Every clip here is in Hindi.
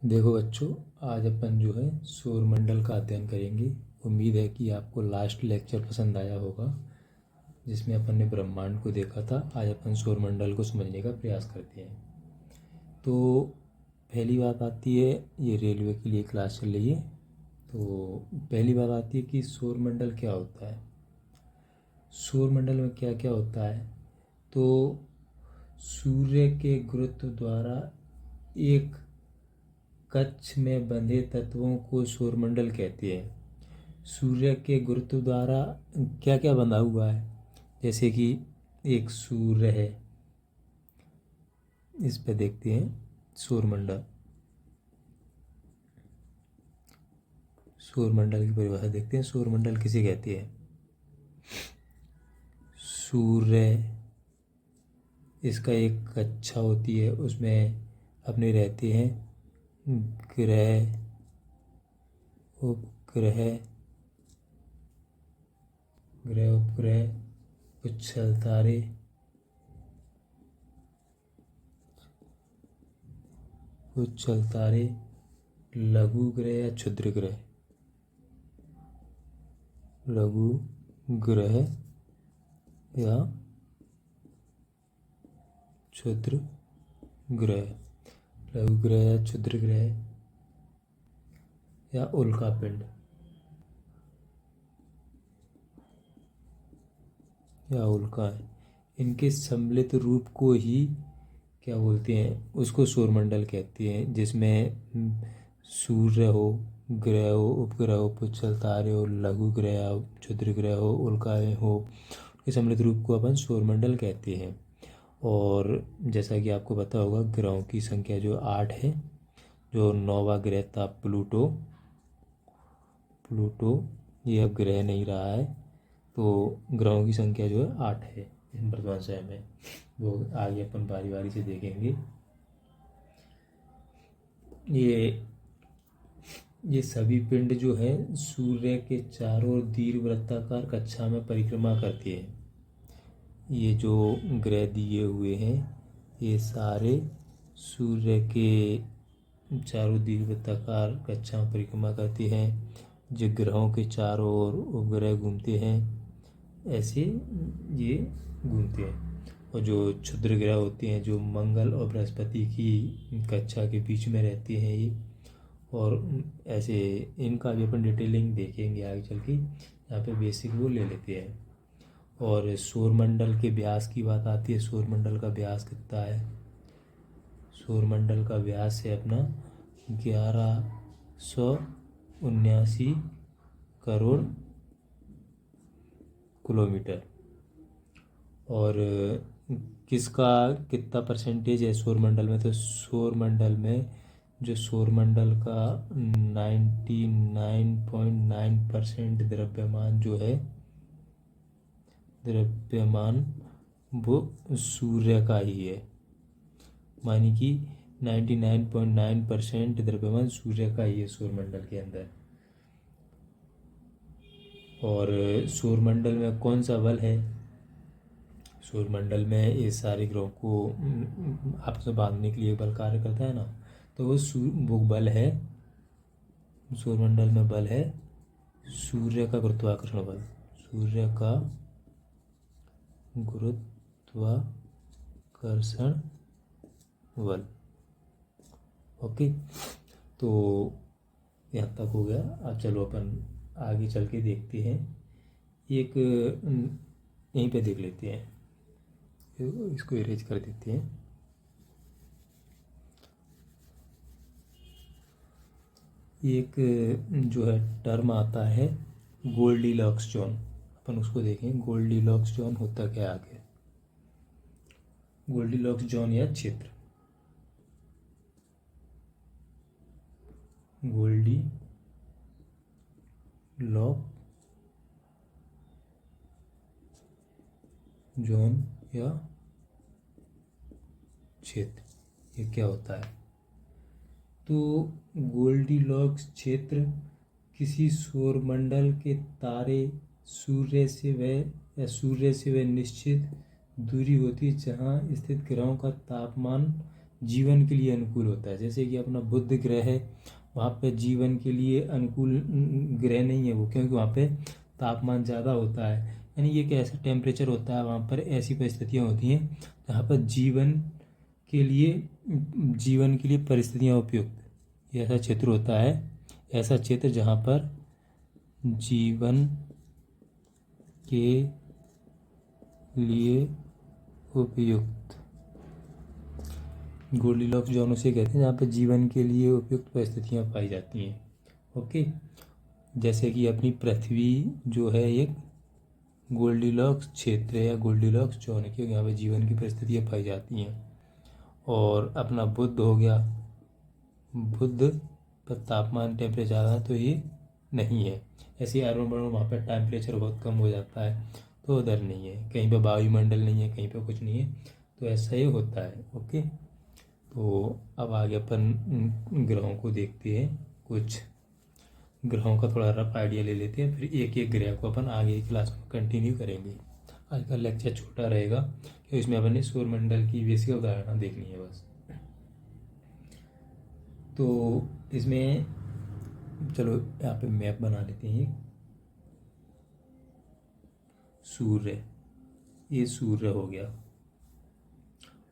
देखो बच्चों, आज अपन जो है सौरमंडल का अध्ययन करेंगे। उम्मीद है कि आपको लास्ट लेक्चर पसंद आया होगा जिसमें अपन ने ब्रह्मांड को देखा था। आज अपन सौरमंडल को समझने का प्रयास करते हैं। तो पहली बात आती है, ये रेलवे के लिए क्लास चल रही है। तो पहली बात आती है कि सौरमंडल क्या होता है। सौरमंडल में क्या क्या होता है, तो सूर्य के गुरुत्व द्वारा एक कक्ष में बंधे तत्वों को सौरमंडल कहते हैं। सूर्य के गुरुत्व द्वारा क्या क्या बंधा हुआ है, जैसे कि एक सूर्य है, इस पे देखते हैं सौरमंडल। सौरमंडल की परिभाषा देखते हैं। सौरमंडल किसे कहते हैं? सूर्य, इसका एक कक्षा होती है, उसमें अपने रहते हैं ग्रह, उपग्रह, ग्रह उपग्रह, उच्छल तारे, उच्छल तारे, लघु ग्रह या क्षुद्र ग्रह, लघु ग्रह या क्षुद्र ग्रह, लघु ग्रह या क्षुद्र ग्रह या उल्कापिंड या उल्का है। इनके सम्मिलित रूप को ही क्या बोलते हैं, उसको सौरमंडल कहते हैं, जिसमें सूर्य हो, ग्रह हो, उपग्रह हो, पुच्छल तारे हो, लघु ग्रह हो, क्षुद्र ग्रह हो, उल्काएं हो, के सम्मिलित रूप को अपन सौरमंडल कहते हैं। और जैसा कि आपको पता होगा, ग्रहों की संख्या जो 8 है। जो 9वां ग्रह था प्लूटो, ये अब ग्रह नहीं रहा है। तो ग्रहों की संख्या जो है 8 है इन वर्तमान समय में। वो आगे अपन बारी बारी से देखेंगे। ये सभी पिंड जो है सूर्य के चारों ओर दीर्घवृत्ताकार कक्षा में परिक्रमा करती है। ये जो ग्रह दिए हुए हैं, ये सारे सूर्य के चारों दीर्घवृत्ताकार कक्षा में परिक्रमा करती हैं। जो ग्रहों के चारों ओर उपग्रह घूमते हैं, ऐसे ये घूमते हैं। और जो क्षुद्र ग्रह होते हैं, जो मंगल और बृहस्पति की कक्षा के बीच में रहते हैं ये, और ऐसे इनका भी अपन डिटेलिंग देखेंगे आगे चल के। यहाँ पे बेसिक वो ले लेते हैं। और सौरमंडल के व्यास की बात आती है। सौरमंडल का व्यास कितना है? सौरमंडल का व्यास है अपना 1179 करोड़ किलोमीटर। और किसका कितना परसेंटेज है सौरमंडल में? तो सौरमंडल में जो सौरमंडल का 99.9% द्रव्यमान जो है, द्रव्यमान वो सूर्य का ही है। मानी कि 99.9% द्रव्यमान सूर्य का ही है सौरमंडल के अंदर। और सौरमंडल में कौन सा बल है? सौरमंडल में ये सारे ग्रहों को आपस में बांधने के लिए बल कार्य करता है ना, तो वो बल है, सौरमंडल में बल है सूर्य का गुरुत्वाकर्षण बल। सूर्य का गुरुत्वाकर्षण बल। ओके, तो यहाँ तक हो गया। अब चलो अपन आगे चल के देखते हैं। एक यहीं पे देख लेते हैं, इसको इरेज कर देते हैं। एक जो है टर्म आता है गोल्डीलॉक्स जोन, अपन उसको देखें। गोल्डीलॉक्स जोन होता क्या आगे? गोल्डीलॉक्स जोन या क्षेत्र, गोल्डीलॉक्स जोन या क्षेत्र, ये क्या होता है? तो गोल्डीलॉक्स क्षेत्र किसी सौरमंडल के तारे सूर्य से वह निश्चित दूरी होती है जहाँ स्थित ग्रहों का तापमान जीवन के लिए अनुकूल होता है। जैसे कि अपना बुध ग्रह है, वहाँ पे जीवन के लिए अनुकूल ग्रह नहीं है वो, क्योंकि वहाँ पे तापमान ज़्यादा होता है। यानी ये कि ऐसा टेम्परेचर होता है वहाँ पर, ऐसी परिस्थितियाँ होती हैं जहाँ पर जीवन के लिए परिस्थितियाँ उपयुक्त, ये ऐसा क्षेत्र होता है, ऐसा क्षेत्र जहाँ पर जीवन के लिए उपयुक्त, गोल्डीलॉक्स जोन उसे कहते हैं जहाँ पर जीवन के लिए उपयुक्त परिस्थितियाँ पाई जाती हैं। ओके, जैसे कि अपनी पृथ्वी जो है एक गोल्डीलॉक्स क्षेत्र है या गोल्डीलॉक्स जोन है, क्योंकि यहाँ पर जीवन की परिस्थितियाँ पाई जाती हैं। और अपना बुध हो गया, बुध पर तापमान टेम्परेचर ज़्यादा तो ये नहीं है। ऐसे अरुण वरुण वहाँ पर टेम्परेचर बहुत कम हो जाता है, तो उधर नहीं है, कहीं पर वायुमंडल नहीं है, कहीं पर कुछ नहीं है, तो ऐसा ही होता है। ओके, तो अब आगे अपन ग्रहों को देखते हैं, कुछ ग्रहों का थोड़ा रफ आइडिया ले लेते हैं, फिर एक एक ग्रह को अपन आगे की क्लास में कंटिन्यू करेंगे। आज का लेक्चर छोटा रहेगा क्योंकि इसमें अपन ने सौरमंडल की बेसिक अवधारणा देखनी है बस। तो इसमें चलो यहाँ पे मैप बना लेते हैं। सूर्य, ये सूर्य हो गया।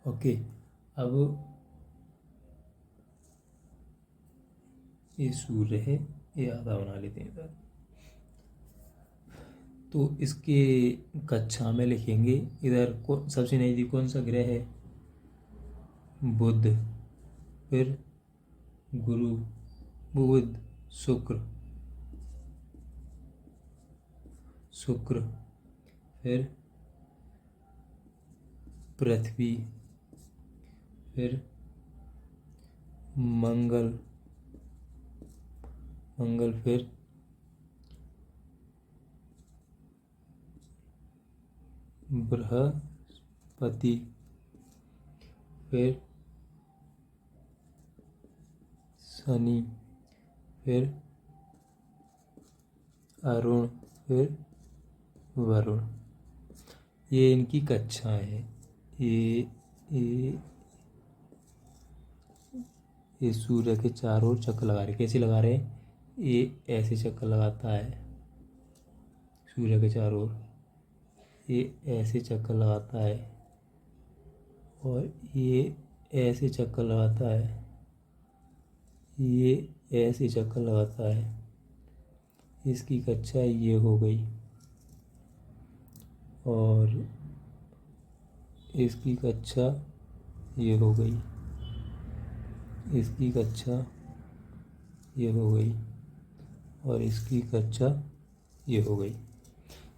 ओके, अब ये सूर्य है, ये आधा बना लेते हैं इधर। तो इसके कक्षा में लिखेंगे इधर सबसे नज़दीक कौन सा ग्रह है, बुध, फिर गुरु, बुध, शुक्र, फिर पृथ्वी, फिर मंगल, फिर बृहस्पति, फिर शनि, फिर अरुण, फिर वरुण। ये इनकी कक्षाएं हैं। ये सूर्य के चारों ओर चक्कर लगा रहे, कैसे लगा रहे हैं, ये ऐसे चक्कर लगाता है सूर्य के चारों ओर, ये ऐसे चक्कर लगाता है, और ये ऐसे चक्कर लगाता है, ये ऐसे चक्कर लगाता है। इसकी कक्षा ये हो गई, और इसकी कक्षा ये हो गई, इसकी कक्षा ये हो गई, और इसकी कक्षा ये हो गई।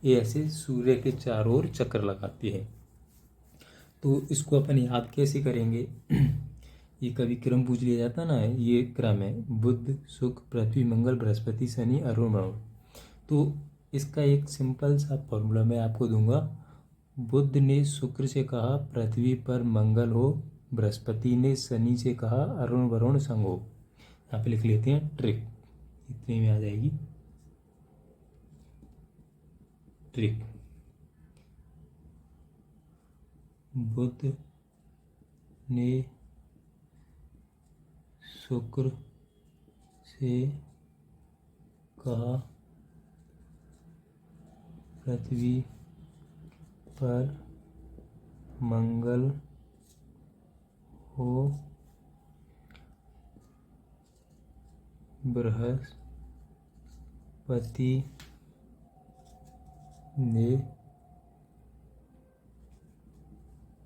ये ऐसे सूर्य के चारों ओर चक्कर लगाती है। तो इसको अपन याद कैसे करेंगे ये कभी क्रम पूछ लिया जाता ना, ये क्रम है बुध, शुक्र, पृथ्वी, मंगल, बृहस्पति, शनि, अरुण, वरुण। तो इसका एक सिंपल सा फॉर्मूला मैं आपको दूंगा। बुध ने शुक्र से कहा पृथ्वी पर मंगल हो, बृहस्पति ने शनि से कहा अरुण वरुण संग हो। यहाँ पे लिख लेते हैं ट्रिक, इतने में आ जाएगी ट्रिक। बुध ने शुक्र से कहा पृथ्वी पर मंगल हो, बृहस्पति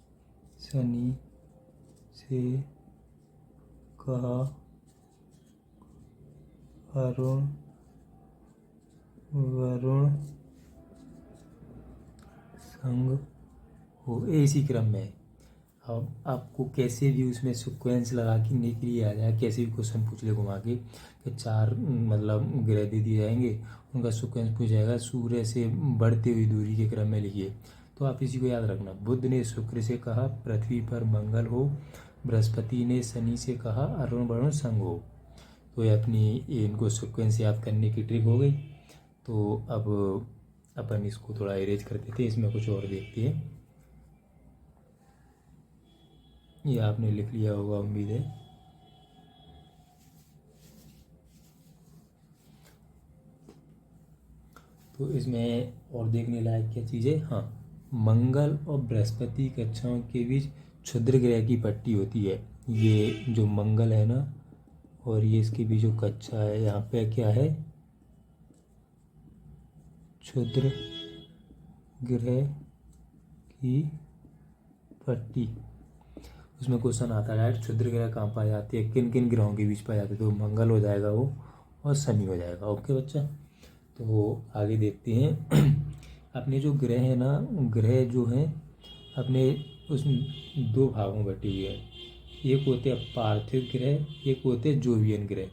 ने शनि से कहा अरुण वरुण संग हो। इसी क्रम में अब आपको कैसे भी उसमें सिक्वेंस लगा के के लिए आ जाए, कैसे भी क्वेश्चन पूछ ले घुमा के कि चार मतलब ग्रह दे दिए जाएंगे, उनका सिक्वेंस पूछ जाएगा, सूर्य से बढ़ती हुई दूरी के क्रम में लिखिए। तो आप इसी को याद रखना, बुध ने शुक्र से कहा पृथ्वी पर मंगल हो, बृहस्पति ने शनि से कहा अरुण वरुण संग हो। तो ये अपनी इनको सिक्वेंस याद करने की ट्रिक हो गई। तो अब अपन इसको थोड़ा इरेज कर देते हैं, इसमें कुछ और देखते हैं। ये आपने लिख लिया होगा उम्मीद है। तो इसमें और देखने लायक क्या चीज़ है, हाँ, मंगल और बृहस्पति कक्षाओं के बीच क्षुद्र ग्रह की पट्टी होती है। ये जो मंगल है ना, और ये इसके बीच जो कक्षा है, यहाँ पे क्या है, क्षुद्र ग्रह की पट्टी। उसमें क्वेश्चन आता है क्षुद्र ग्रह कहाँ पाए जाते हैं, किन किन ग्रहों के बीच पाए जाते हैं, तो मंगल हो जाएगा वो, और शनि हो जाएगा। ओके बच्चा, तो आगे देखते हैं। अपने जो ग्रह है ना, ग्रह जो हैं अपने उसमें दो भागों में बटे हुए हैं। एक होते हैं पार्थिव ग्रह, एक होते हैं जोवियन ग्रह।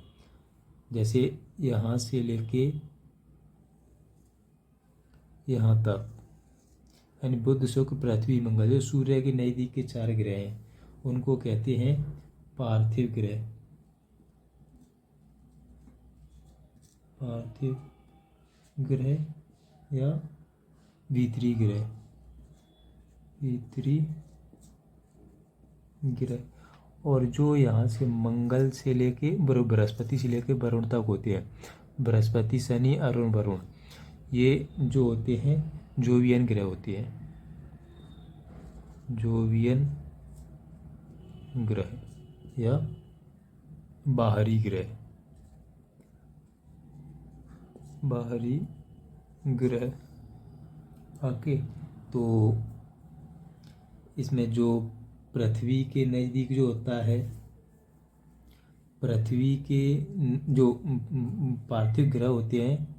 जैसे यहाँ से लेके यहाँ तक, यानी बुध शुक्र पृथ्वी मंगल, जो सूर्य के नज़दीक के चार ग्रह हैं उनको कहते हैं पार्थिव ग्रह। पार्थिव ग्रह या भीतरी ग्रह, भीतरी ग्रह। और जो यहाँ से मंगल से लेके बृहस्पति से लेके वरुण तक होते हैं, बृहस्पति शनि अरुण वरुण, ये जो होते हैं जोवियन ग्रह होते हैं, जोवियन ग्रह या बाहरी ग्रह, बाहरी ग्रह। ओके, तो इसमें जो पृथ्वी के नज़दीक जो होता है, पृथ्वी के जो पार्थिव ग्रह होते हैं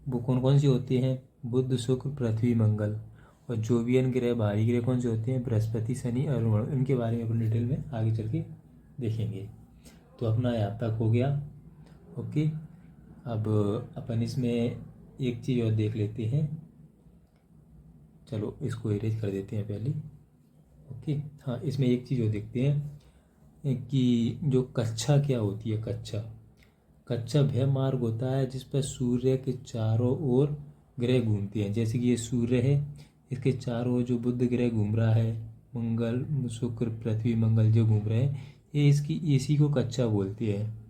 वो कौन कौन से होते हैं, बुध शुक्र पृथ्वी मंगल। और जोवियन ग्रह बाहरी ग्रह कौन से होते हैं, बृहस्पति शनि अरुण। इनके बारे में अपन डिटेल में आगे चल के देखेंगे। तो अपना यहाँ तक हो गया। ओके, अब अपन इसमें एक चीज़ और देख लेते हैं। चलो इसको इरेज कर देते हैं पहले। ओके, हाँ, इसमें एक चीज़ और देखते हैं कि जो कक्षा क्या होती है। कक्षा, कक्षा वह मार्ग होता है जिस पर सूर्य के चारों ओर ग्रह घूमते हैं। जैसे कि ये सूर्य है, इसके चारों ओर जो बुध ग्रह घूम रहा है, मंगल शुक्र पृथ्वी मंगल जो घूम रहे हैं, ये इसी को कक्षा बोलते हैं।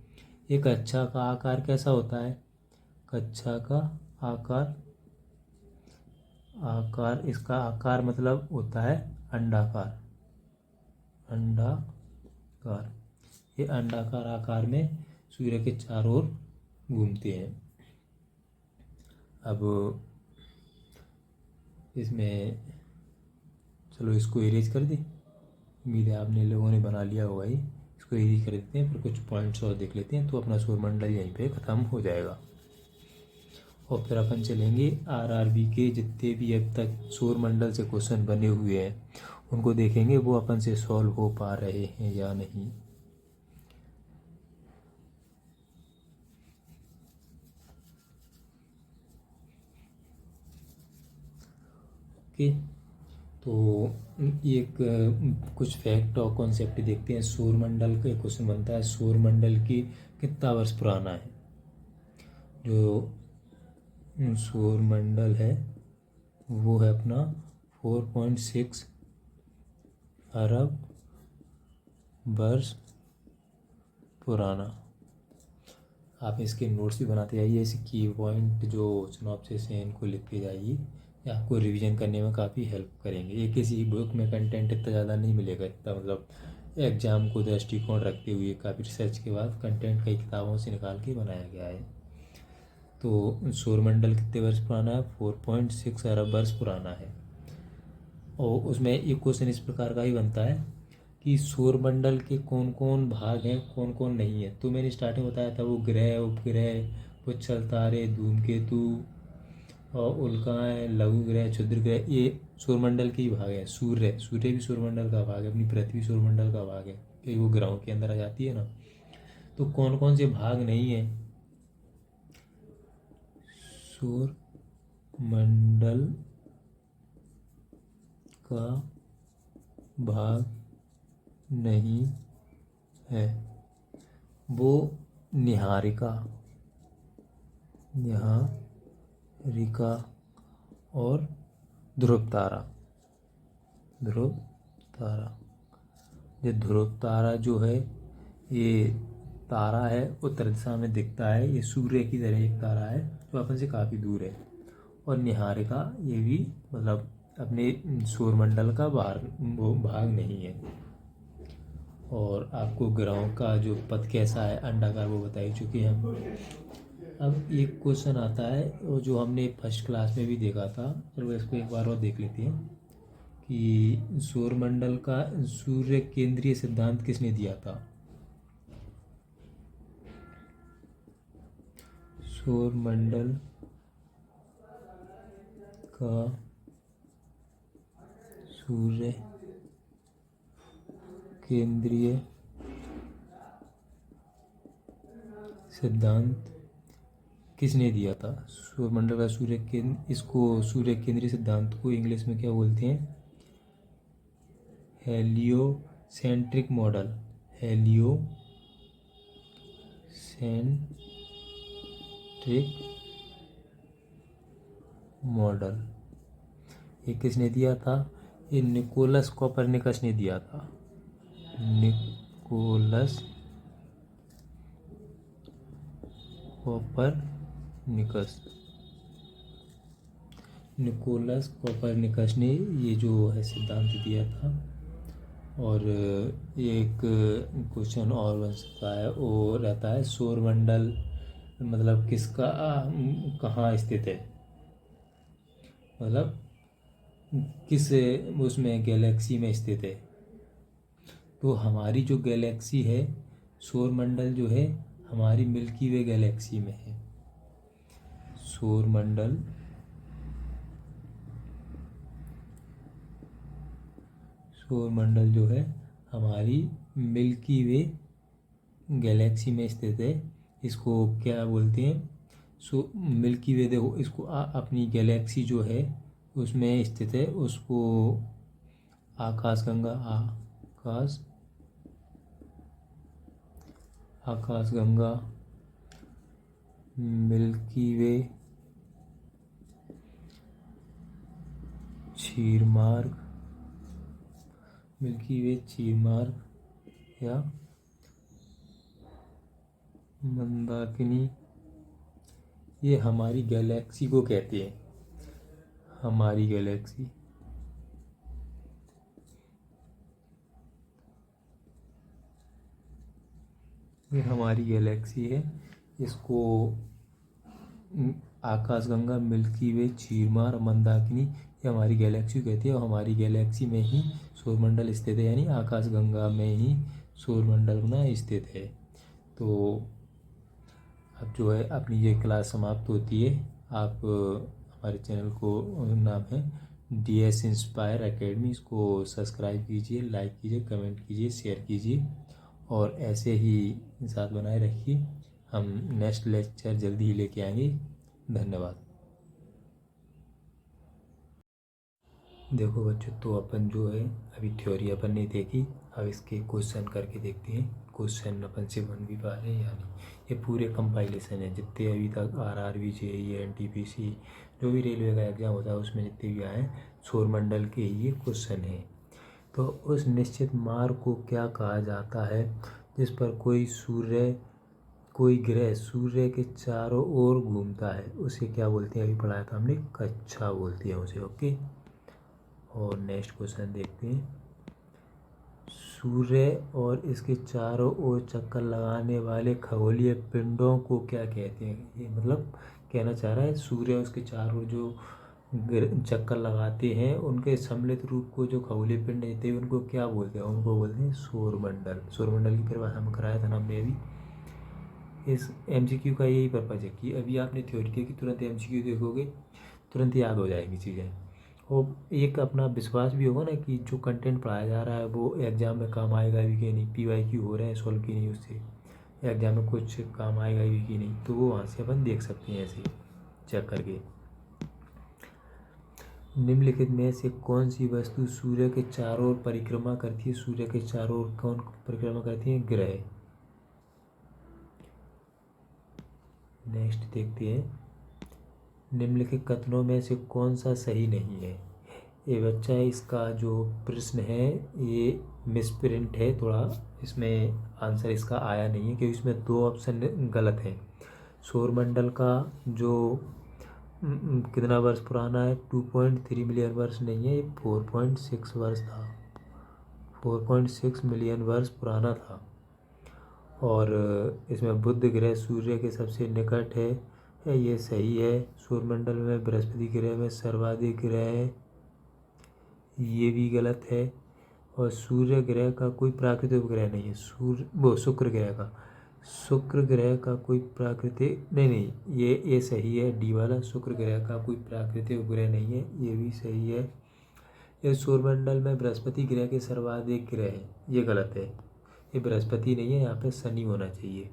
ये कक्षा का आकार कैसा होता है, कक्षा का आकार इसका आकार मतलब होता है अंडाकार, अंडाकार। ये अंडाकार आकार में सूर्य के चारों ओर घूमते हैं। अब इसमें चलो इसको इरेज कर दें। उम्मीद है आपने लोगों ने बना लिया होगा ही। इसको इरेज कर देते हैं, फिर कुछ पॉइंट्स और देख लेते हैं, तो अपना सौरमंडल यहीं पे ख़त्म हो जाएगा। और फिर अपन चलेंगे आरआरबी के जितने भी अब तक सौरमंडल से क्वेश्चन बने हुए हैं उनको देखेंगे, वो अपन से सॉल्व हो पा रहे हैं या नहीं। ओके, तो एक कुछ फैक्ट और कॉन्सेप्ट देखते हैं। सौरमंडल का क्वेश्चन बनता है, सौरमंडल की कितना वर्ष पुराना है। जो सौरमंडल है वो है अपना 4.6 अरब वर्ष पुराना। आप इसके नोट्स भी बनाते जाइए, ऐसे की पॉइंट जो सिनॉप्सिस हैं इनको लिखते जाइए, ये आपको रिवीजन करने में काफ़ी हेल्प करेंगे। ये किसी बुक में कंटेंट इतना ज़्यादा नहीं मिलेगा, इतना मतलब एग्ज़ाम को दृष्टिकोण रखते हुए काफ़ी रिसर्च के बाद कंटेंट कई किताबों से निकाल के बनाया गया है। तो सौरमंडल कितने वर्ष पुराना है, 4.6 अरब वर्ष पुराना है। और उसमें एक क्वेश्चन इस प्रकार का ही बनता है कि सौरमंडल के कौन कौन भाग हैं, कौन कौन नहीं है। तो मैंने स्टार्टिंग बताया था वो ग्रह, उपग्रह, पुच्छल तारे, धूमकेतु और उल्काएं, लघु ग्रह, क्षुद्र ग्रह, ये सौरमंडल के ही भाग हैं। सूर्य भी सौरमंडल का भाग है, अपनी पृथ्वी सौरमंडल का भाग है, क्योंकि वो ग्रहों के अंदर आ जाती है ना। तो कौन कौन से भाग नहीं है सौरमंडल का, भाग नहीं है, वो निहारिका, निहारिका और ध्रुव तारा, ध्रुव तारा, जो ध्रुव तारा जो है ये तारा है, उत्तर दिशा में दिखता है। ये सूर्य की तरह एक तारा है जो अपन से काफ़ी दूर है। और निहारिका ये भी मतलब अपने सौरमंडल का वो भाग नहीं है। और आपको ग्रहों का जो पथ कैसा है अंडाकार वो बता ही चुके हैं हम। अब एक क्वेश्चन आता है और जो हमने फर्स्ट क्लास में भी देखा था, चलो इसको एक बार और देख लेते हैं कि सौरमंडल का सूर्य केंद्रीय सिद्धांत किसने दिया था। सौरमंडल का सूर्य केंद्रीय सिद्धांत किसने दिया था। सौरमंडल का सूर्य केंद्र, इसको सूर्य केंद्रीय सिद्धांत को इंग्लिश में क्या बोलते हैं, हेलियोसेंट्रिक मॉडल। हेलियोसेंट्रिक मॉडल ये किसने दिया था, ये निकोलस कोपरनिकस ने दिया था। निकोलस कोपरनिकस ने ये जो है सिद्धांत दिया था। और एक क्वेश्चन और बन सकता है, वो रहता है सौरमंडल मतलब किसका कहाँ स्थित है, मतलब किस उसमें गैलेक्सी में स्थित है। तो हमारी जो गैलेक्सी है, सौरमंडल जो है हमारी मिल्की वे गैलेक्सी में है। सौरमंडल जो है हमारी मिल्की वे गैलेक्सी में स्थित है। इसको क्या बोलते हैं, मिल्की वे, देखो इसको अपनी गैलेक्सी जो है उसमें स्थित है, उसको आकाशगंगा मिल्की वे क्षीरमार्ग या मंदाकिनी, ये हमारी गैलेक्सी को कहते हैं। हमारी गैलेक्सी ये हमारी गैलेक्सी है। इसको आकाशगंगा मिल्की वे क्षीरमार्ग मंदाकिनी ये हमारी गैलेक्सी कहती है। और हमारी गैलेक्सी में ही सौरमंडल स्थित है, यानी आकाशगंगा में ही सौरमंडल अपना स्थित है। तो अब जो है अपनी ये क्लास समाप्त होती है। आप हमारे चैनल को नाम है DS इंस्पायर एकेडमी, इसको सब्सक्राइब कीजिए, लाइक कीजिए, कमेंट कीजिए, शेयर कीजिए और ऐसे ही साथ बनाए रखिए। हम नेक्स्ट लेक्चर जल्दी ही लेके आएंगे। धन्यवाद। देखो बच्चों, तो अपन जो है अभी थ्योरी अपन ने देखी, अब इसके क्वेश्चन करके देखते हैं। क्वेश्चन अपन से बन भी पा रहे हैं यानी ये पूरे कंपाइलेशन है जितने अभी तक RRB JEE NTPC जो भी रेलवे का एग्ज़ाम होता है उसमें जितने भी आए सौरमंडल के ये क्वेश्चन हैं। तो उस निश्चित मार्ग को क्या कहा जाता है जिस पर कोई ग्रह सूर्य के चारों ओर घूमता है, उसे क्या बोलते हैं, अभी पढ़ाया था हमने, कक्षा बोलती है उसे। ओके, और नेक्स्ट क्वेश्चन देखते हैं। सूर्य और इसके चारों ओर चक्कर लगाने वाले खगोलीय पिंडों को क्या कहते हैं। ये मतलब कहना चाह रहा है सूर्य और उसके चारों ओर जो चक्कर लगाते हैं उनके सम्मिलित रूप को जो खगोलीय पिंड देते हैं उनको क्या बोलते हैं, उनको बोलते हैं सौरमंडल। सौरमंडल की परिभाषा में कराया था ना हमने अभी। इस MCQ का यही पर्पज़ है कि अभी आपने थ्योरी देखी, तुरंत MCQ देखोगे तुरंत याद हो जाएगी चीज़ें। और एक अपना विश्वास भी होगा ना कि जो कंटेंट पढ़ाया जा रहा है वो एग्ज़ाम में काम आएगा भी कि नहीं, PYQ हो रहे हैं सॉल्व की नहीं, उससे एग्ज़ाम में कुछ काम आएगा भी कि नहीं, तो वो वहाँ से अपन देख सकते हैं ऐसे चेक करके। निम्नलिखित में से कौन सी वस्तु सूर्य के चारों ओर परिक्रमा करती है। सूर्य के चारों ओर कौन परिक्रमा करती है, ग्रह। नेक्स्ट देखते हैं, निम्नलिखित कथनों में से कौन सा सही नहीं है। ये बच्चा, इसका जो प्रश्न है ये मिसप्रिंट है थोड़ा, इसमें आंसर इसका आया नहीं है क्योंकि इसमें 2 ऑप्शन गलत हैं। सौरमंडल का जो कितना वर्ष पुराना है, 2.3 मिलियन वर्ष नहीं है, ये 4.6 वर्ष था, 4.6 मिलियन वर्ष पुराना था। और इसमें बुध ग्रह सूर्य के सबसे निकट है, ये सही है। सौरमंडल में बृहस्पति ग्रह में सर्वाधिक ग्रह है, ये भी गलत है। और सूर्य ग्रह का कोई प्राकृतिक उपग्रह नहीं है, शुक्र ग्रह का कोई प्राकृतिक नहीं, ये सही है, डी वाला, शुक्र ग्रह का कोई प्राकृतिक उपग्रह नहीं है, ये भी सही है। ये सौरमंडल में बृहस्पति ग्रह के सर्वाधिक ग्रह हैं, ये गलत है, ये बृहस्पति नहीं है, यहाँ पे शनि होना चाहिए।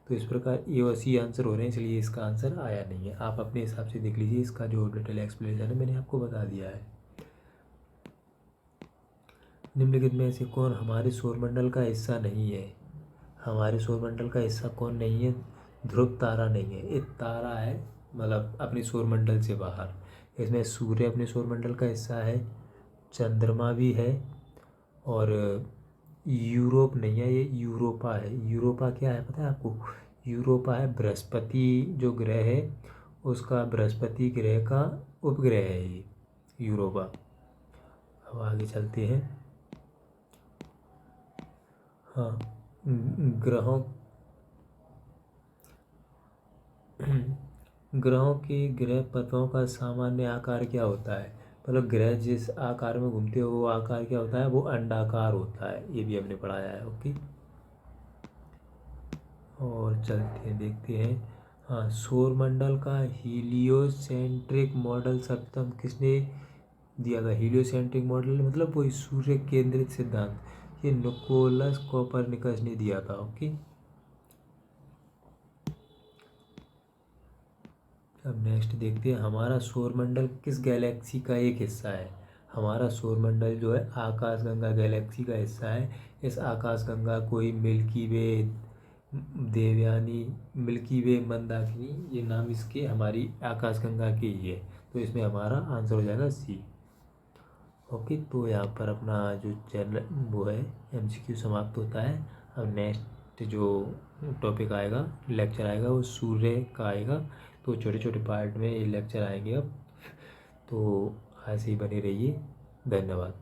तो इस प्रकार ये और सी आंसर हो रहे हैं, इसलिए इसका आंसर आया नहीं है। आप अपने हिसाब से देख लीजिए, इसका जो डिटेल एक्सप्लेनेशन है मैंने आपको बता दिया है। निम्नलिखित में से कौन हमारे सौरमंडल का हिस्सा नहीं है? हमारे सौरमंडल का हिस्सा कौन नहीं है? ध्रुव तारा नहीं है, एक तारा है, मतलब अपने सौरमंडल से बाहर। इसमें सूर्य अपने सौरमंडल का हिस्सा है, चंद्रमा भी है, और यूरोप नहीं है, ये यूरोपा है। यूरोपा क्या है पता है आपको? यूरोपा है बृहस्पति जो ग्रह है उसका, बृहस्पति ग्रह का उपग्रह है ये यूरोपा। अब आगे चलते हैं। हाँ, ग्रहों ग्रहों के ग्रह पथों का सामान्य आकार क्या होता है? मतलब ग्रह जिस आकार में घूमते हो वो आकार क्या होता है? वो अंडाकार होता है, ये भी हमने पढ़ाया है। ओके, और चलते हैं देखते हैं। हाँ, सौरमंडल का हीलियोसेंट्रिक मॉडल सर्वप्रथम किसने दिया था? हीलियोसेंट्रिक मॉडल मतलब वही सूर्य केंद्रित सिद्धांत, ये निकोलस कोपरनिकस ने दिया था। ओके, अब नेक्स्ट देखते हैं, हमारा सौरमंडल किस गैलेक्सी का एक हिस्सा है? हमारा सौरमंडल जो है आकाशगंगा गैलेक्सी का हिस्सा है। इस आकाशगंगा को ही मिल्की वे, देवयानी, मिल्की वे, मंदाकिनी, ये नाम इसके हमारी आकाशगंगा के ही है। तो इसमें हमारा आंसर हो जाएगा सी। ओके, तो यहाँ पर अपना जो चैनल वो है MCQ समाप्त होता है। अब नेक्स्ट जो टॉपिक आएगा, लेक्चर आएगा, वो सूर्य का आएगा। तो छोटे छोटे पार्ट में ये लेक्चर आएंगे अब। तो ऐसे ही बने रहिए, धन्यवाद।